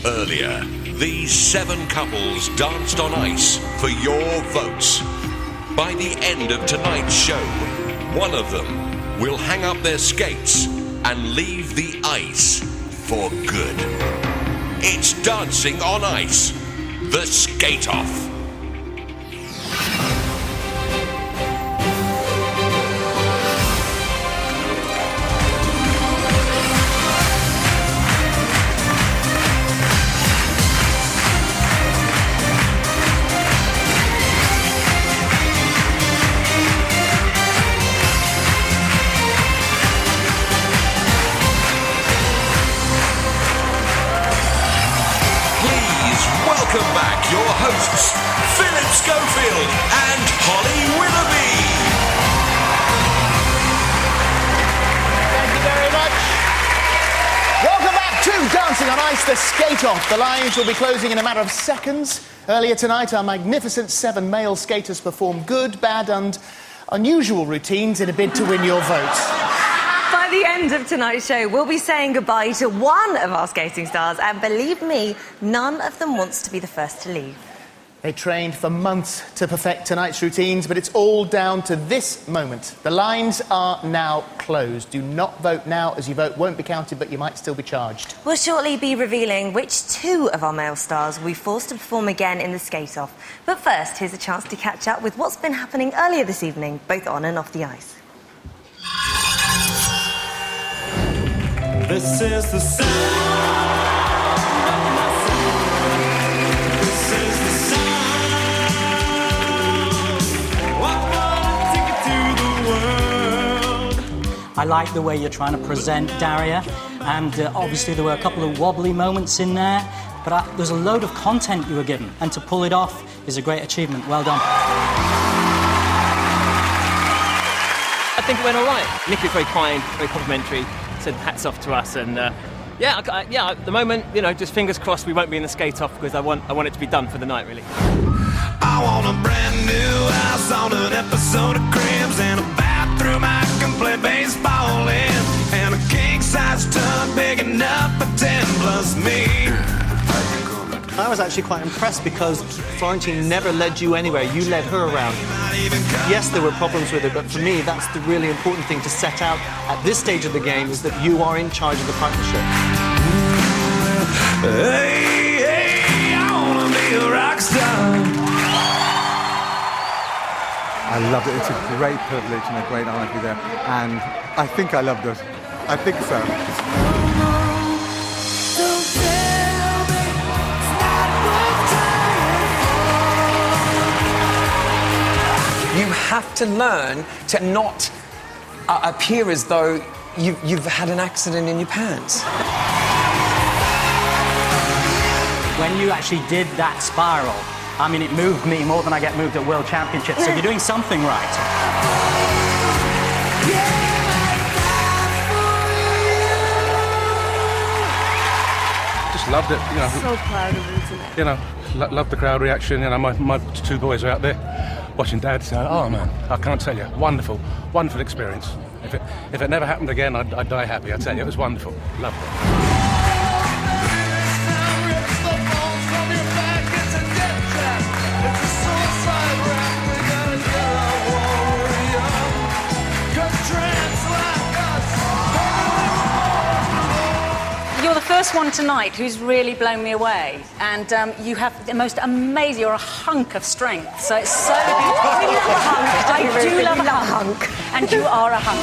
Earlier, these 7 couples danced on ice for your votes. By the end of tonight's show, one of them will hang up their skates and leave the ice for good. It's Dancing on Ice, the skate-off. Welcome back, your hosts, Philip Schofield and Holly Willoughby. Thank you very much. Welcome back to Dancing on Ice, the skate-off. The lines will be closing in a matter of seconds. Earlier tonight, our magnificent 7 male skaters performed good, bad and unusual routines in a bid to win your votes. By the end of tonight's show, we'll be saying goodbye to one of our skating stars, and believe me, none of them wants to be the first to leave. They trained for months to perfect tonight's routines, but it's all down to this moment. The lines are now closed. Do not vote now, as your vote won't be counted, but you might still be charged. We'll shortly be revealing which 2 of our male stars we forced to perform again in the skate-off. But first, here's a chance to catch up with what's been happening earlier this evening, both on and off the ice. This is the sound of my soul. This is the sound. What a ticket to the world. I like the way you're trying to present Daria, and obviously there were a couple of wobbly moments in there, but there's a load of content you were given, and to pull it off is a great achievement. Well done. I think it went all right. Nick was very kind, very complimentary. Said hats off to us, and yeah, at the moment, you know, just fingers crossed we won't be in the skate-off, because I want it to be done for the night, really. I want a brand new house on an episode of Cribs, and a bathroom I can play baseball in, and a king-size tub big enough for 10 plus me. I was actually quite impressed because Florentine never led you anywhere. You led her around. Yes, there were problems with it, but for me, that's the really important thing to set out at this stage of the game, is that you are in charge of the partnership. Hey, hey, I wanna be a rock star. I loved it. It's a great privilege and a great honor to be there. And I think I loved it. I think so. You have to learn to not appear as though you've had an accident in your pants. When you actually did that spiral, I mean, it moved me more than I get moved at World Championships, so you're doing something right. Just loved it, you know. So proud of you tonight. You know, loved the crowd reaction. You know, my 2 boys are out there watching Dad say, oh man, I can't tell you, wonderful experience. If it never happened again, I'd die happy. I tell you, it was wonderful. Loved it. You're the first one tonight who's really blown me away, and you have the most amazing. You're a hunk of strength, so it's so beautiful. I love a hunk. I do love a hunk, and you are a hunk.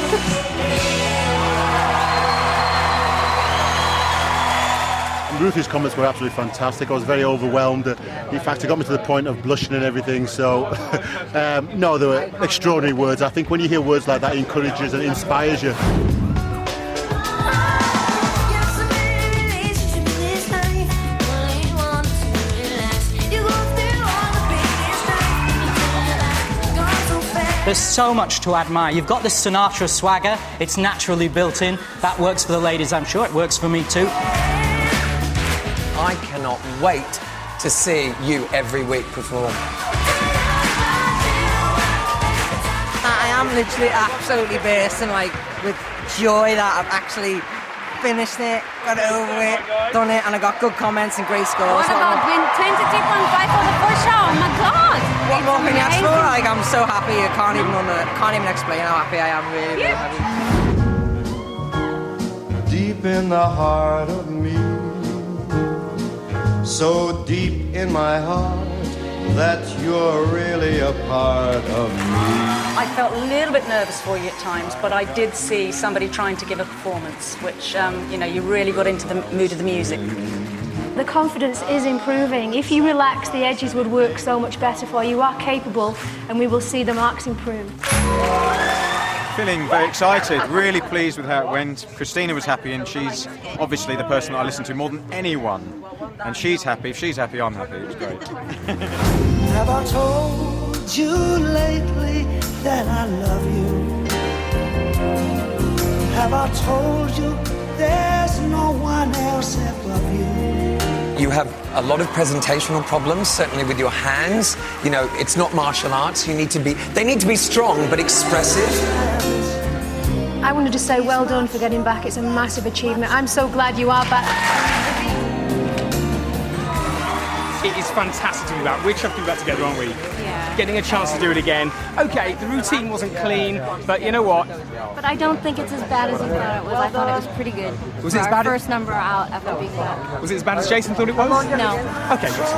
Ruthie's comments were absolutely fantastic. I was very overwhelmed. In fact, it got me to the point of blushing and everything. So, no, they were extraordinary words. I think when you hear words like that, it encourages and inspires you. There's so much to admire. You've got this Sinatra swagger. It's naturally built in. That works for the ladies, I'm sure. It works for me too. I cannot wait to see you every week perform. I am literally absolutely bursting, like, with joy that I've actually finished it, got it over with, done it, and I got good comments and great scores. What about win 22.5 for the first show? Oh my God! What more can you ask for? amazing. Like, I'm so happy. I can't even explain how happy I am. Really, really happy. Deep in the heart of me, so deep in my heart that you're really a part of me. I felt a little bit nervous for you at times, but I did see somebody trying to give a performance, which, you really got into the mood of the music. The confidence is improving. If you relax, the edges would work so much better for you. You are capable, and we will see the marks improve. Feeling very excited, really pleased with how it went. Christina was happy, and she's obviously the person that I listen to more than anyone. And she's happy. If she's happy, I'm happy. It was great. Have I told you lately that I love you? Have I told you there's no one else above you? You have a lot of presentational problems, certainly with your hands. You know, it's not martial arts. They need to be strong but expressive. I wanted to say well done for getting back. It's a massive achievement. I'm so glad you are back. It is fantastic to be back. We're chuffed to be back together, aren't we? Yeah. Getting a chance to do it again. Okay, the routine wasn't clean, but you know what? But I don't think it's as bad as you thought it was. I thought it was pretty good. Was it as bad? Our first number out after being back. Was it as bad as Jason thought it was? No. Okay, good.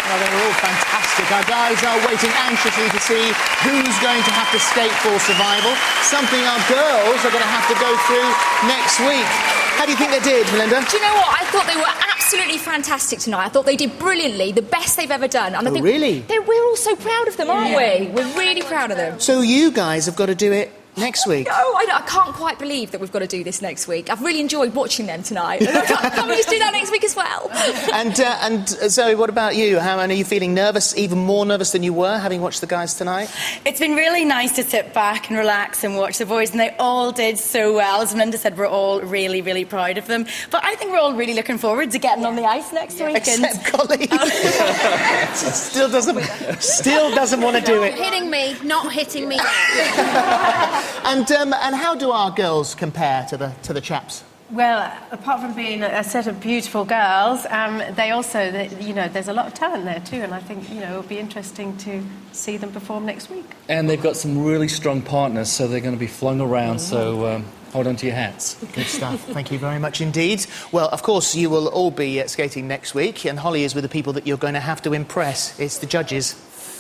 Well, they were all fantastic. Our guys are waiting anxiously to see who's going to have to skate for survival, something our girls are going to have to go through next week. How do you think they did, Melinda? Do you know what? I thought they were absolutely fantastic tonight. I thought they did brilliantly, the best they've ever done. And I think really? We're all so proud of them, aren't we? We're really proud of them. So you guys have got to do it next week. No, I can't quite believe that we've got to do this next week. I've really enjoyed watching them tonight. Can't we just do that next week as well? And Zoe, what about you? How are you feeling nervous, even more nervous than you were, having watched the guys tonight? It's been really nice to sit back and relax and watch the boys, and they all did so well. As Melinda said, we're all really, really proud of them. But I think we're all really looking forward to getting on the ice next week. Except Colleen. Still doesn't want to do it. Hitting me, not hitting me yet. And how do our girls compare to the chaps? Well, apart from being a set of beautiful girls, they also, there's a lot of talent there too, and I think, it'll be interesting to see them perform next week. And they've got some really strong partners, so they're going to be flung around, so hold on to your hats. Good stuff. Thank you very much indeed. Well, of course, you will all be skating next week, and Holly is with the people that you're going to have to impress. It's the judges.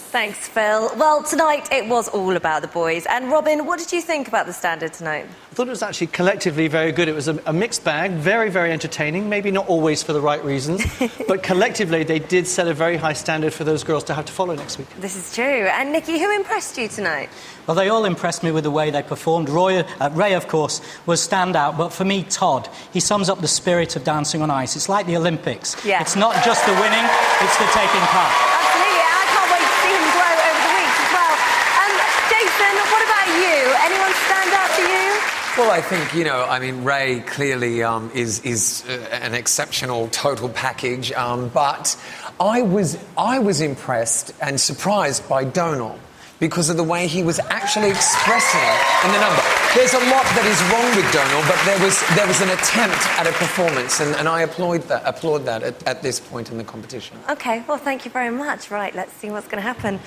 Thanks, Phil. Well, tonight it was all about the boys. And Robin, what did you think about the standard tonight? I thought it was actually collectively very good. It was a mixed bag, very, very entertaining, maybe not always for the right reasons, but collectively they did set a very high standard for those girls to have to follow next week. This is true. And Nikki, who impressed you tonight? Well, they all impressed me with the way they performed. Ray, of course, was standout, but for me, Todd, he sums up the spirit of Dancing on Ice. It's like the Olympics. Yeah. It's not just the winning, it's the taking part. Absolutely, and I can't wait to see him grow over the weeks as well. Jason, what about you? Anyone stand out to you? Well, I think, Ray clearly is an exceptional total package, but I was impressed and surprised by Donal because of the way he was actually expressing in the number. There's a lot that is wrong with Donal, but there was an attempt at a performance, and I applaud that at this point in the competition. OK, well, thank you very much. Right, let's see what's going to happen.